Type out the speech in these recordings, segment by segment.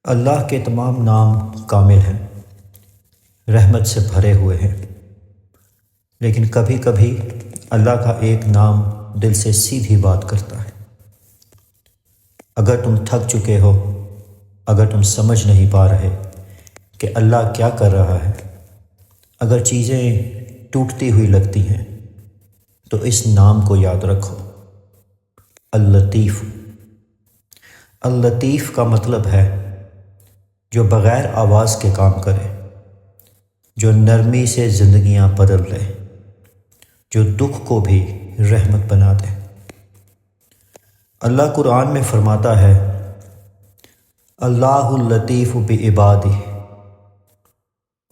اللہ کے تمام نام کامل ہیں، رحمت سے بھرے ہوئے ہیں، لیکن کبھی کبھی اللہ کا ایک نام دل سے سیدھی بات کرتا ہے۔ اگر تم تھک چکے ہو، اگر تم سمجھ نہیں پا رہے کہ اللہ کیا کر رہا ہے، اگر چیزیں ٹوٹتی ہوئی لگتی ہیں، تو اس نام کو یاد رکھو، اللطیف۔ اللطیف کا مطلب ہے جو بغیر آواز کے کام کرے، جو نرمی سے زندگیاں بدل دے، جو دکھ کو بھی رحمت بنا دے۔ اللہ قرآن میں فرماتا ہے، اللہ اللطیف بعبادہ،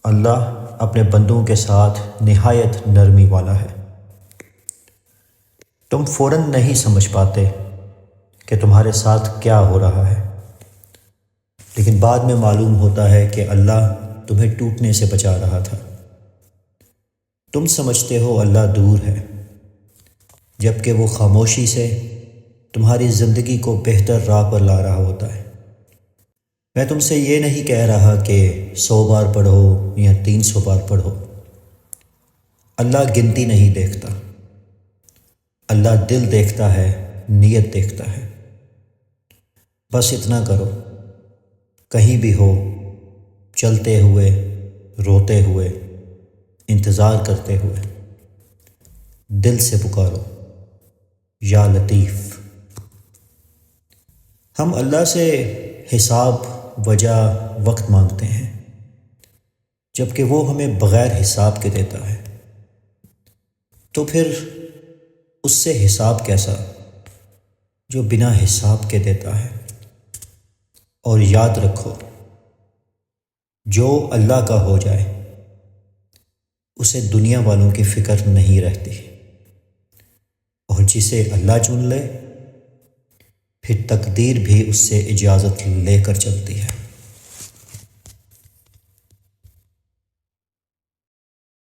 اللہ اپنے بندوں کے ساتھ نہایت نرمی والا ہے۔ تم فوراً نہیں سمجھ پاتے کہ تمہارے ساتھ کیا ہو رہا ہے، لیکن بعد میں معلوم ہوتا ہے کہ اللہ تمہیں ٹوٹنے سے بچا رہا تھا۔ تم سمجھتے ہو اللہ دور ہے، جبکہ وہ خاموشی سے تمہاری زندگی کو بہتر راہ پر لا رہا ہوتا ہے۔ میں تم سے یہ نہیں کہہ رہا کہ 100 بار پڑھو یا 300 بار پڑھو۔ اللہ گنتی نہیں دیکھتا، اللہ دل دیکھتا ہے، نیت دیکھتا ہے۔ بس اتنا کرو، کہیں بھی ہو، چلتے ہوئے، روتے ہوئے، انتظار کرتے ہوئے، دل سے پکارو، یا لطیف۔ ہم اللہ سے حساب، وجہ، وقت مانگتے ہیں، جبکہ وہ ہمیں بغیر حساب کے دیتا ہے۔ تو پھر اس سے حساب کیسا جو بنا حساب کے دیتا ہے؟ اور یاد رکھو، جو اللہ کا ہو جائے اسے دنیا والوں کی فکر نہیں رہتی، اور جسے اللہ چن لے پھر تقدیر بھی اس سے اجازت لے کر چلتی ہے۔